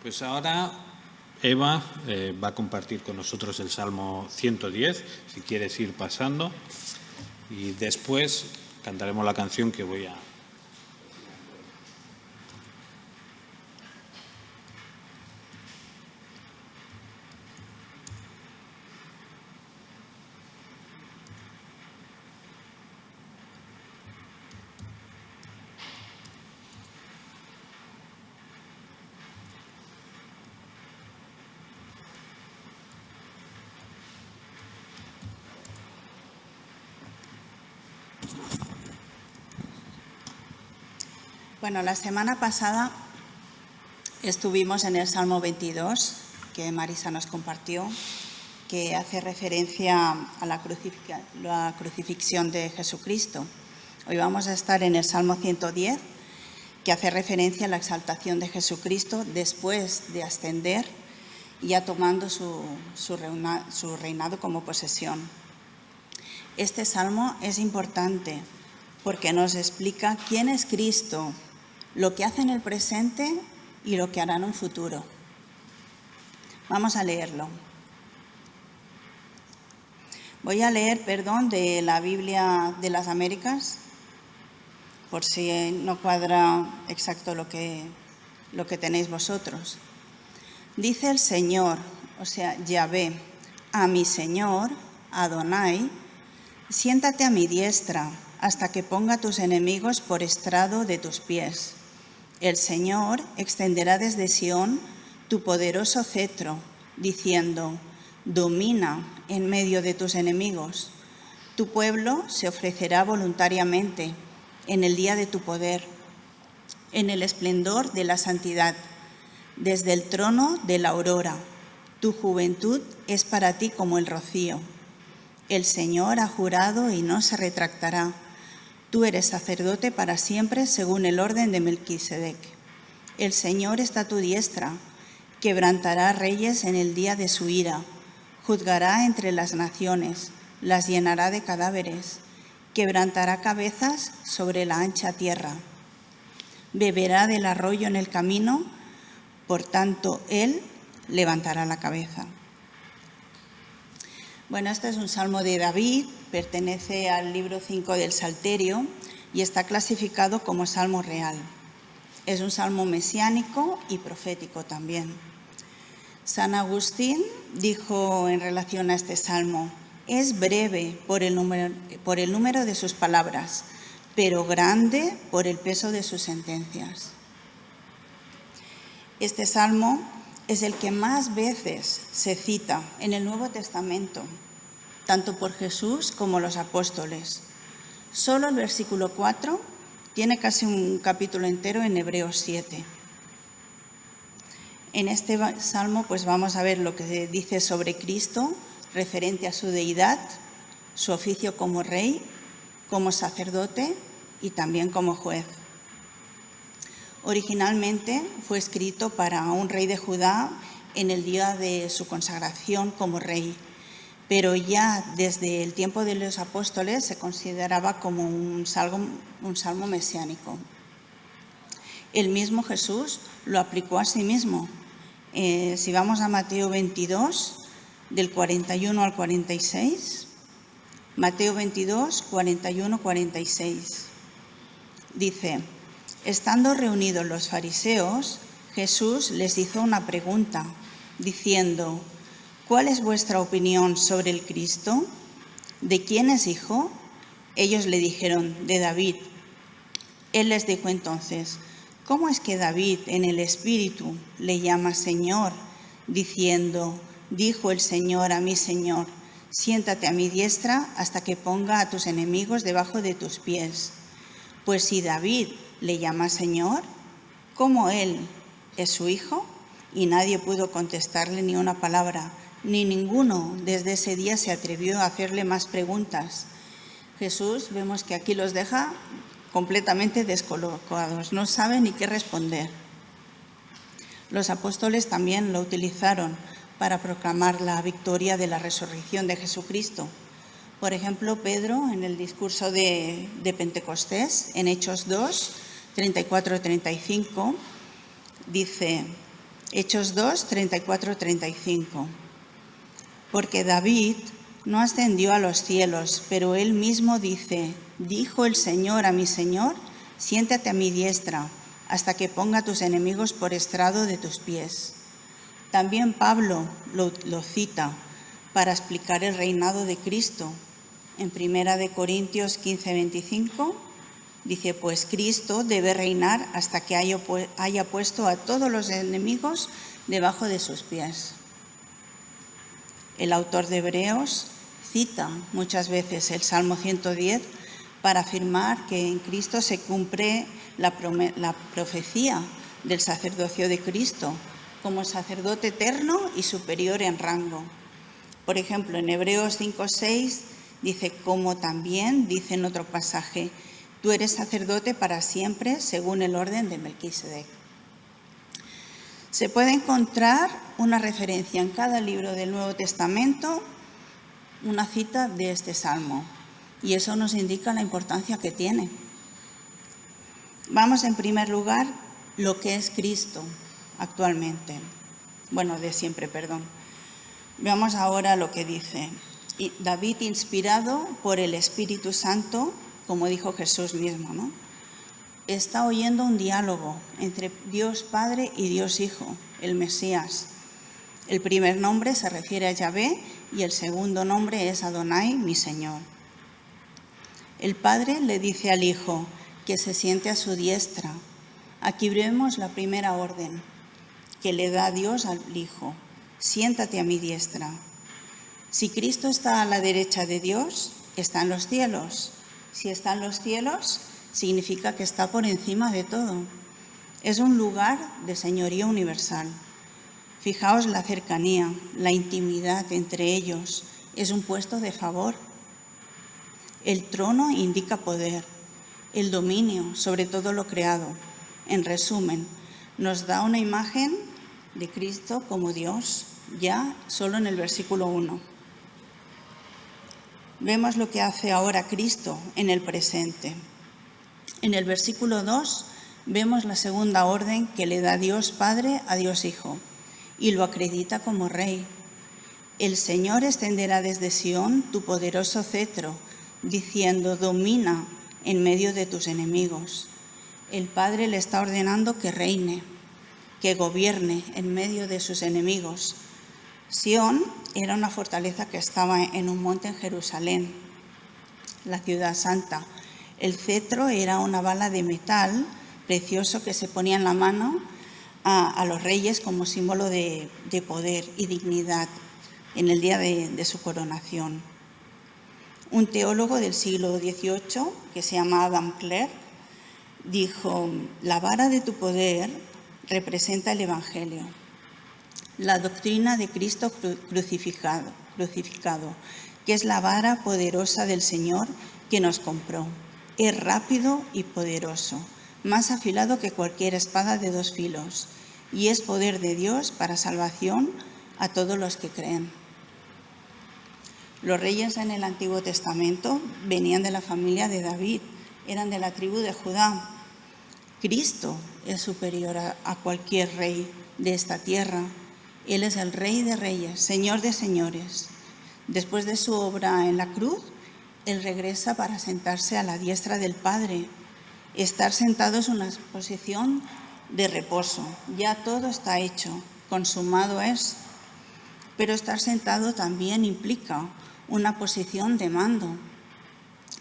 Pues ahora Eva va a compartir con nosotros el Salmo 110, si quieres ir pasando, y después cantaremos la canción que voy a... Bueno, la semana pasada estuvimos en el Salmo 22, que Marisa nos compartió, que hace referencia a la crucifixión de Jesucristo. Hoy vamos a estar en el Salmo 110, que hace referencia a la exaltación de Jesucristo después de ascender, ya tomando su reinado como posesión. Este salmo es importante porque nos explica quién es Cristo, lo que hace en el presente y lo que hará en un futuro. Vamos a leerlo. Voy a leer, de la Biblia de las Américas, por si no cuadra exacto lo que tenéis vosotros. Dice el Señor, o sea, Yahvé, a mi Señor, Adonai, siéntate a mi diestra hasta que ponga a tus enemigos por estrado de tus pies. El Señor extenderá desde Sión tu poderoso cetro, diciendo, domina en medio de tus enemigos. Tu pueblo se ofrecerá voluntariamente en el día de tu poder, en el esplendor de la santidad, desde el trono de la aurora. Tu juventud es para ti como el rocío. El Señor ha jurado y no se retractará. Tú eres sacerdote para siempre según el orden de Melquisedec. El Señor está a tu diestra, quebrantará reyes en el día de su ira, juzgará entre las naciones, las llenará de cadáveres, quebrantará cabezas sobre la ancha tierra. Beberá del arroyo en el camino, por tanto él levantará la cabeza. Bueno, este es un salmo de David, pertenece al libro 5 del Salterio y está clasificado como salmo real. Es un salmo mesiánico y profético también. San Agustín dijo en relación a este salmo, es breve por el número de sus palabras, pero grande por el peso de sus sentencias. Este salmo es el que más veces se cita en el Nuevo Testamento, tanto por Jesús como los apóstoles. Solo el versículo 4 tiene casi un capítulo entero en Hebreos 7. En este salmo pues vamos a ver lo que dice sobre Cristo, referente a su deidad, su oficio como rey, como sacerdote y también como juez. Originalmente fue escrito para un rey de Judá en el día de su consagración como rey, pero ya desde el tiempo de los apóstoles se consideraba como un salmo mesiánico. El mismo Jesús lo aplicó a sí mismo. Si vamos a Mateo 22, del 41 al 46, Mateo 22, 41, 46, dice, estando reunidos los fariseos, Jesús les hizo una pregunta, diciendo, ¿cuál es vuestra opinión sobre el Cristo? ¿De quién es hijo? Ellos le dijeron, de David. Él les dijo entonces, ¿cómo es que David en el Espíritu le llama Señor, diciendo, dijo el Señor a mi Señor, siéntate a mi diestra hasta que ponga a tus enemigos debajo de tus pies? Pues si David le llama Señor, ¿cómo él es su hijo? Y nadie pudo contestarle ni una palabra, ni ninguno desde ese día se atrevió a hacerle más preguntas. Jesús, vemos que aquí los deja completamente descolocados, no saben ni qué responder. Los apóstoles también lo utilizaron para proclamar la victoria de la resurrección de Jesucristo. Por ejemplo, Pedro, en el discurso de Pentecostés, en Hechos 2, 34-35, dice, Hechos 2, 34-35. Porque David no ascendió a los cielos, pero él mismo dice: dijo el Señor a mi Señor, siéntate a mi diestra, hasta que ponga a tus enemigos por estrado de tus pies. También Pablo lo cita para explicar el reinado de Cristo. En 1 Corintios 15, 25, dice: pues Cristo debe reinar hasta que haya puesto a todos los enemigos debajo de sus pies. El autor de Hebreos cita muchas veces el Salmo 110 para afirmar que en Cristo se cumple la profecía del sacerdocio de Cristo como sacerdote eterno y superior en rango. Por ejemplo, en Hebreos 5:6 dice: como también dice en otro pasaje, tú eres sacerdote para siempre según el orden de Melquisedec. Se puede encontrar una referencia en cada libro del Nuevo Testamento, una cita de este salmo, y eso nos indica la importancia que tiene. Vamos en primer lugar lo que es Cristo actualmente, de siempre, perdón. Veamos ahora lo que dice. David, inspirado por el Espíritu Santo, como dijo Jesús mismo, ¿no?, está oyendo un diálogo entre Dios Padre y Dios Hijo, el Mesías. El primer nombre se refiere a Yahvé y el segundo nombre es Adonai, mi Señor. El Padre le dice al Hijo que se siente a su diestra. Aquí vemos la primera orden que le da Dios al Hijo: siéntate a mi diestra. Si Cristo está a la derecha de Dios, está en los cielos. Si está en los cielos, significa que está por encima de todo. Es un lugar de señorío universal. Fijaos la cercanía, la intimidad entre ellos. Es un puesto de favor. El trono indica poder, el dominio sobre todo lo creado. En resumen, nos da una imagen de Cristo como Dios, ya solo en el versículo 1. Vemos lo que hace ahora Cristo en el presente. En el versículo 2 vemos la segunda orden que le da Dios Padre a Dios Hijo y lo acredita como Rey. El Señor extenderá desde Sión tu poderoso cetro, diciendo: domina en medio de tus enemigos. El Padre le está ordenando que reine, que gobierne en medio de sus enemigos. Sión era una fortaleza que estaba en un monte en Jerusalén, la ciudad santa. El cetro era una bala de metal precioso que se ponía en la mano a los reyes como símbolo de poder y dignidad en el día de su coronación. Un teólogo del siglo XVIII, que se llama Adam Clarke, dijo: la vara de tu poder representa el Evangelio, la doctrina de Cristo crucificado, que es la vara poderosa del Señor que nos compró. Es rápido y poderoso, más afilado que cualquier espada de 2 filos, y es poder de Dios para salvación a todos los que creen. Los reyes en el Antiguo Testamento venían de la familia de David, eran de la tribu de Judá. Cristo es superior a cualquier rey de esta tierra. Él es el Rey de Reyes, Señor de Señores. Después de su obra en la cruz, Él regresa para sentarse a la diestra del Padre. Estar sentado es una posición de reposo. Ya todo está hecho, consumado es. Pero estar sentado también implica una posición de mando.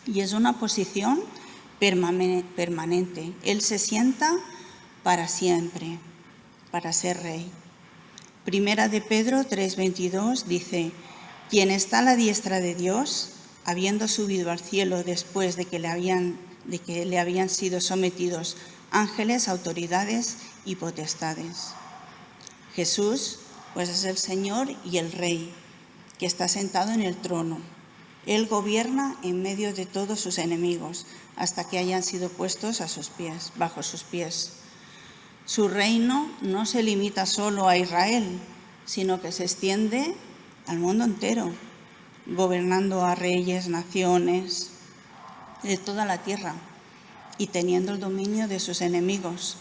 Y es una posición permanente. Él se sienta para siempre, para ser Rey. Primera de Pedro 3:22 dice: quien está a la diestra de Dios, habiendo subido al cielo después de que le habían sido sometidos ángeles, autoridades y potestades. Jesús, pues, es el Señor y el Rey, que está sentado en el trono. Él gobierna en medio de todos sus enemigos, hasta que hayan sido puestos a sus pies, bajo sus pies. Su reino no se limita solo a Israel, sino que se extiende al mundo entero, gobernando a reyes, naciones de toda la tierra y teniendo el dominio de sus enemigos.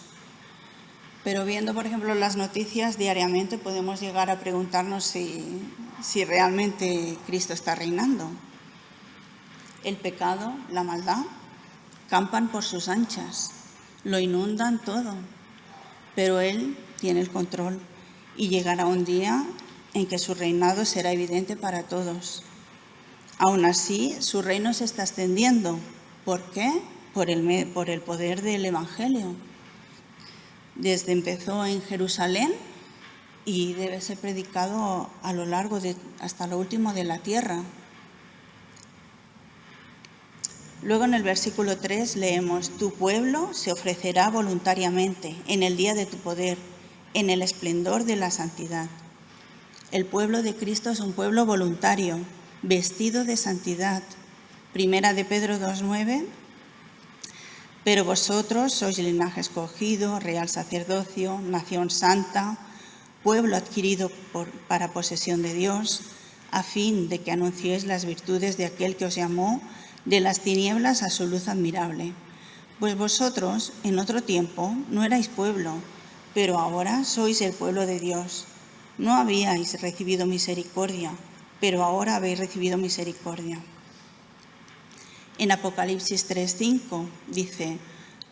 Pero viendo, por ejemplo, las noticias diariamente podemos llegar a preguntarnos si realmente Cristo está reinando. El pecado, la maldad, campan por sus anchas, lo inundan todo, pero Él tiene el control y llegará un día en que su reinado será evidente para todos. Aún así, su reino se está extendiendo. ¿Por qué? Por el poder del Evangelio. Desde empezó en Jerusalén y debe ser predicado a lo largo hasta lo último de la tierra. Luego en el versículo 3 leemos: tu pueblo se ofrecerá voluntariamente en el día de tu poder, en el esplendor de la santidad. El pueblo de Cristo es un pueblo voluntario, vestido de santidad. Primera de Pedro 2:9. Pero vosotros sois linaje escogido, real sacerdocio, nación santa, pueblo adquirido para posesión de Dios, a fin de que anunciéis las virtudes de aquel que os llamó de las tinieblas a su luz admirable. Pues vosotros, en otro tiempo, no erais pueblo, pero ahora sois el pueblo de Dios. No habíais recibido misericordia, pero ahora habéis recibido misericordia. En Apocalipsis 3:5 dice: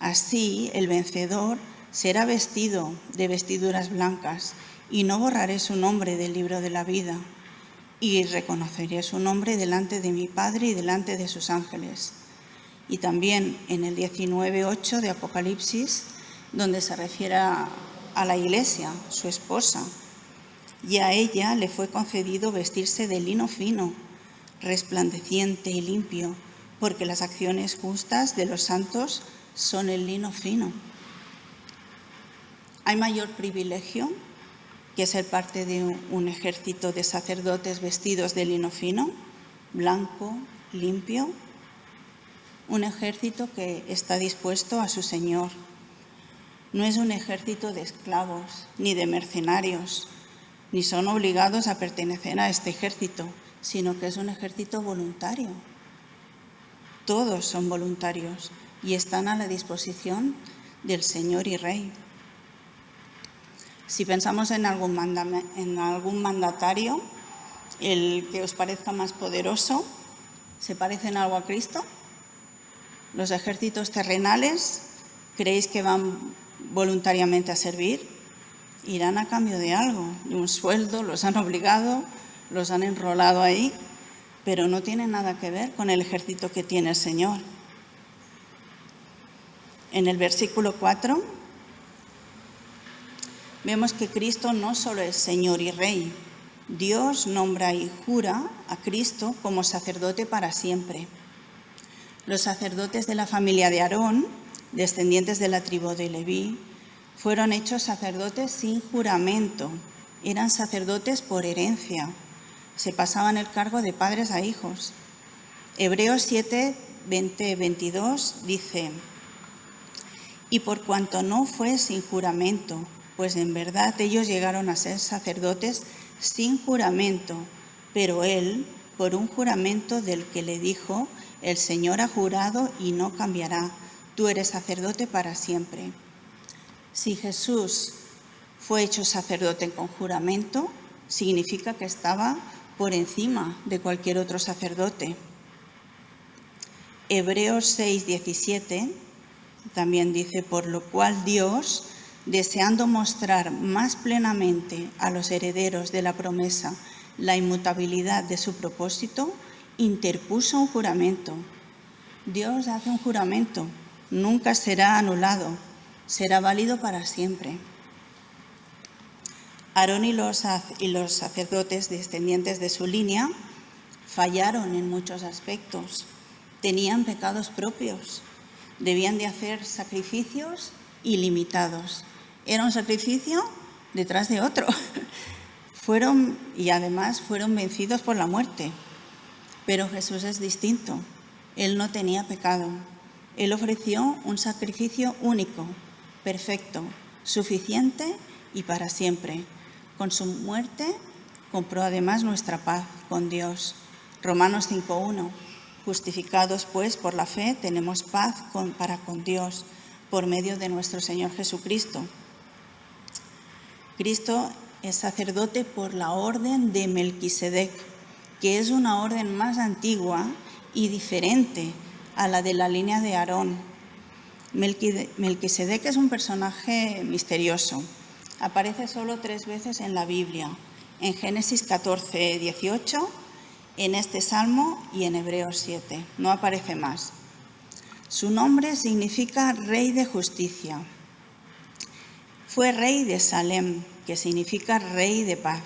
así el vencedor será vestido de vestiduras blancas, y no borraré su nombre del libro de la vida, y reconoceré su nombre delante de mi Padre y delante de sus ángeles. Y también en el 19:8 de Apocalipsis, donde se refiere a la Iglesia, su esposa, y a ella le fue concedido vestirse de lino fino, resplandeciente y limpio, porque las acciones justas de los santos son el lino fino. ¿Hay mayor privilegio que ser parte de un ejército de sacerdotes vestidos de lino fino, blanco, limpio? Un ejército que está dispuesto a su Señor. No es un ejército de esclavos ni de mercenarios, ni son obligados a pertenecer a este ejército, sino que es un ejército voluntario. Todos son voluntarios y están a la disposición del Señor y Rey. Si pensamos en algún mandatario, el que os parezca más poderoso, ¿se parece en algo a Cristo? ¿Los ejércitos terrenales creéis que van voluntariamente a servir? Irán a cambio de algo, de un sueldo, los han obligado, los han enrolado ahí, pero no tiene nada que ver con el ejército que tiene el Señor. En el versículo 4 vemos que Cristo no solo es Señor y Rey. Dios nombra y jura a Cristo como sacerdote para siempre. Los sacerdotes de la familia de Aarón, descendientes de la tribu de Leví, fueron hechos sacerdotes sin juramento. Eran sacerdotes por herencia. Se pasaban el cargo de padres a hijos. Hebreos 7, 20-22 dice: y por cuanto no fue sin juramento, pues en verdad ellos llegaron a ser sacerdotes sin juramento, pero él, por un juramento del que le dijo: el Señor ha jurado y no cambiará, tú eres sacerdote para siempre. Si Jesús fue hecho sacerdote con juramento, significa que estaba por encima de cualquier otro sacerdote. Hebreos 6, 17 también dice: por lo cual Dios, deseando mostrar más plenamente a los herederos de la promesa la inmutabilidad de su propósito, interpuso un juramento. Dios hace un juramento, nunca será anulado, será válido para siempre. Aarón y los sacerdotes descendientes de su línea fallaron en muchos aspectos, tenían pecados propios, debían de hacer sacrificios ilimitados. Era un sacrificio detrás de otro. Además fueron vencidos por la muerte. Pero Jesús es distinto. Él no tenía pecado. Él ofreció un sacrificio único, perfecto, suficiente y para siempre. Con su muerte compró además nuestra paz con Dios. Romanos 5:1. Justificados pues por la fe tenemos paz para con Dios por medio de nuestro Señor Jesucristo. Cristo es sacerdote por la orden de Melquisedec, que es una orden más antigua y diferente a la de la línea de Aarón. Melquisedec es un personaje misterioso. Aparece solo 3 veces en la Biblia, en Génesis 14, 18, en este Salmo y en Hebreos 7. No aparece más. Su nombre significa Rey de Justicia. Fue rey de Salem, que significa Rey de Paz.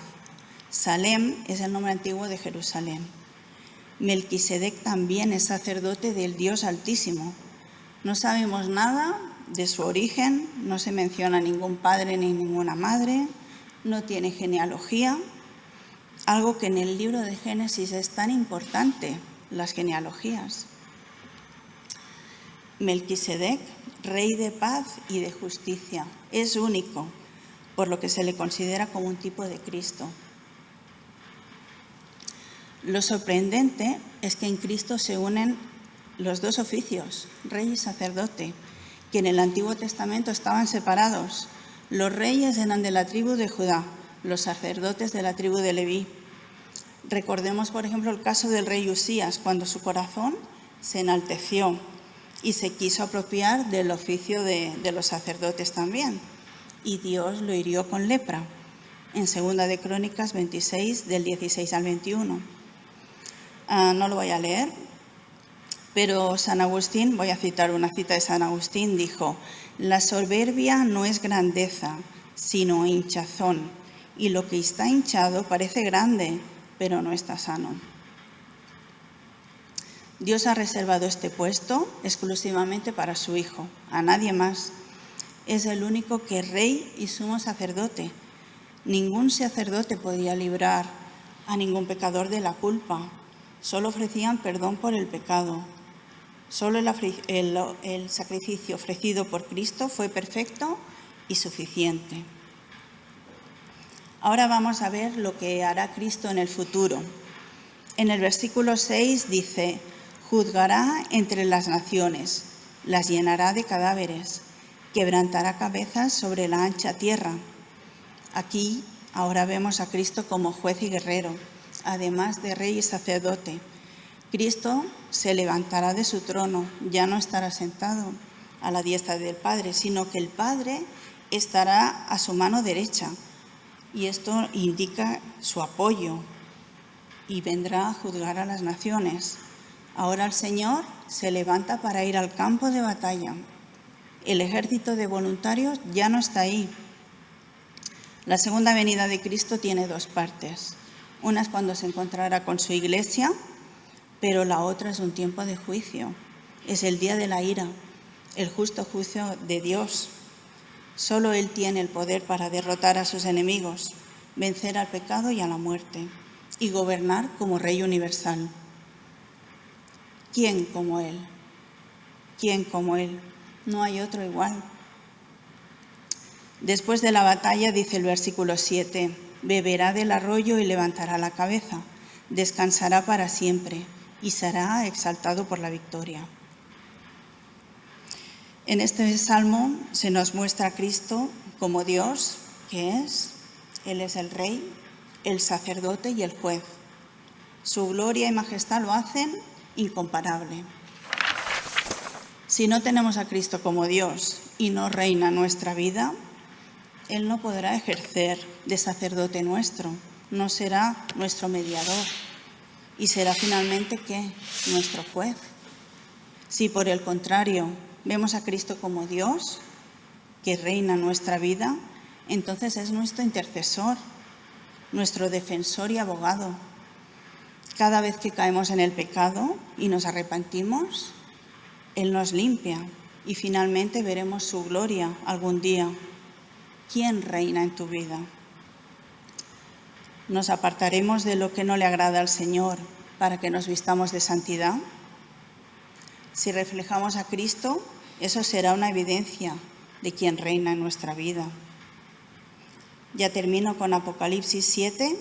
Salem es el nombre antiguo de Jerusalén. Melquisedec también es sacerdote del Dios Altísimo. No sabemos nada de su origen, no se menciona ningún padre ni ninguna madre, no tiene genealogía, algo que en el libro de Génesis es tan importante, las genealogías. Melquisedec, rey de paz y de justicia, es único, por lo que se le considera como un tipo de Cristo. Lo sorprendente es que en Cristo se unen los 2 oficios, rey y sacerdote, que en el Antiguo Testamento estaban separados. Los reyes eran de la tribu de Judá, los sacerdotes de la tribu de Leví. Recordemos, por ejemplo, el caso del rey Usías, cuando su corazón se enalteció y se quiso apropiar del oficio de los sacerdotes también, y Dios lo hirió con lepra, en 2 de Crónicas 26, del 16 al 21. No lo voy a leer, pero San Agustín, voy a citar una cita de San Agustín, dijo: la soberbia no es grandeza, sino hinchazón, y lo que está hinchado parece grande, pero no está sano. Dios ha reservado este puesto exclusivamente para su Hijo, a nadie más. Es el único que es rey y sumo sacerdote. Ningún sacerdote podía librar a ningún pecador de la culpa. Solo ofrecían perdón por el pecado. Solo el sacrificio ofrecido por Cristo fue perfecto y suficiente. Ahora vamos a ver lo que hará Cristo en el futuro. En el versículo 6 dice: juzgará entre las naciones, las llenará de cadáveres, quebrantará cabezas sobre la ancha tierra. Aquí ahora vemos a Cristo como juez y guerrero, además de rey y sacerdote. Cristo se levantará de su trono, ya no estará sentado a la diestra del Padre, sino que el Padre estará a su mano derecha. Y esto indica su apoyo, y vendrá a juzgar a las naciones. Ahora el Señor se levanta para ir al campo de batalla. El ejército de voluntarios ya no está ahí. La segunda venida de Cristo tiene 2 partes. Una es cuando se encontrará con su iglesia, pero la otra es un tiempo de juicio. Es el día de la ira, el justo juicio de Dios. Solo Él tiene el poder para derrotar a sus enemigos, vencer al pecado y a la muerte, y gobernar como Rey universal. ¿Quién como Él? ¿Quién como Él? No hay otro igual. Después de la batalla, dice el versículo 7, beberá del arroyo y levantará la cabeza, descansará para siempre y será exaltado por la victoria. En este salmo se nos muestra a Cristo como Dios, que es. Él es el Rey, el sacerdote y el juez. Su gloria y majestad lo hacen incomparable. Si no tenemos a Cristo como Dios y no reina nuestra vida, Él no podrá ejercer de sacerdote nuestro, no será nuestro mediador y será finalmente ¿qué? Nuestro juez. Si por el contrario vemos a Cristo como Dios, que reina nuestra vida, entonces es nuestro intercesor, nuestro defensor y abogado. Cada vez que caemos en el pecado y nos arrepentimos, Él nos limpia y finalmente veremos su gloria algún día. ¿Quién reina en tu vida? ¿Nos apartaremos de lo que no le agrada al Señor para que nos vistamos de santidad? Si reflejamos a Cristo, eso será una evidencia de quién reina en nuestra vida. Ya termino con Apocalipsis 7,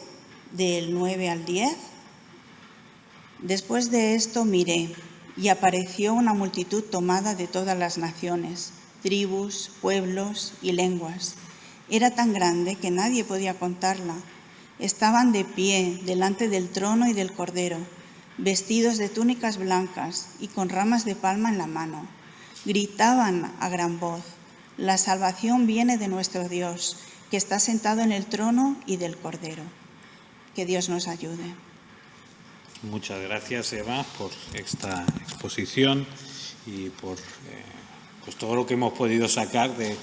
del 9 al 10. Después de esto miré, y apareció una multitud tomada de todas las naciones, tribus, pueblos y lenguas, Era tan grande que nadie podía contarla. Estaban de pie delante del trono y del Cordero, vestidos de túnicas blancas y con ramas de palma en la mano. Gritaban a gran voz: «La salvación viene de nuestro Dios, que está sentado en el trono y del Cordero». Que Dios nos ayude. Muchas gracias, Eva, por esta exposición y por pues todo lo que hemos podido sacar de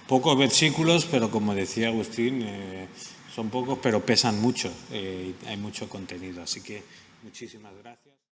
pocos versículos, pero como decía Agustín, son pocos, pero pesan mucho, hay mucho contenido. Así que muchísimas gracias.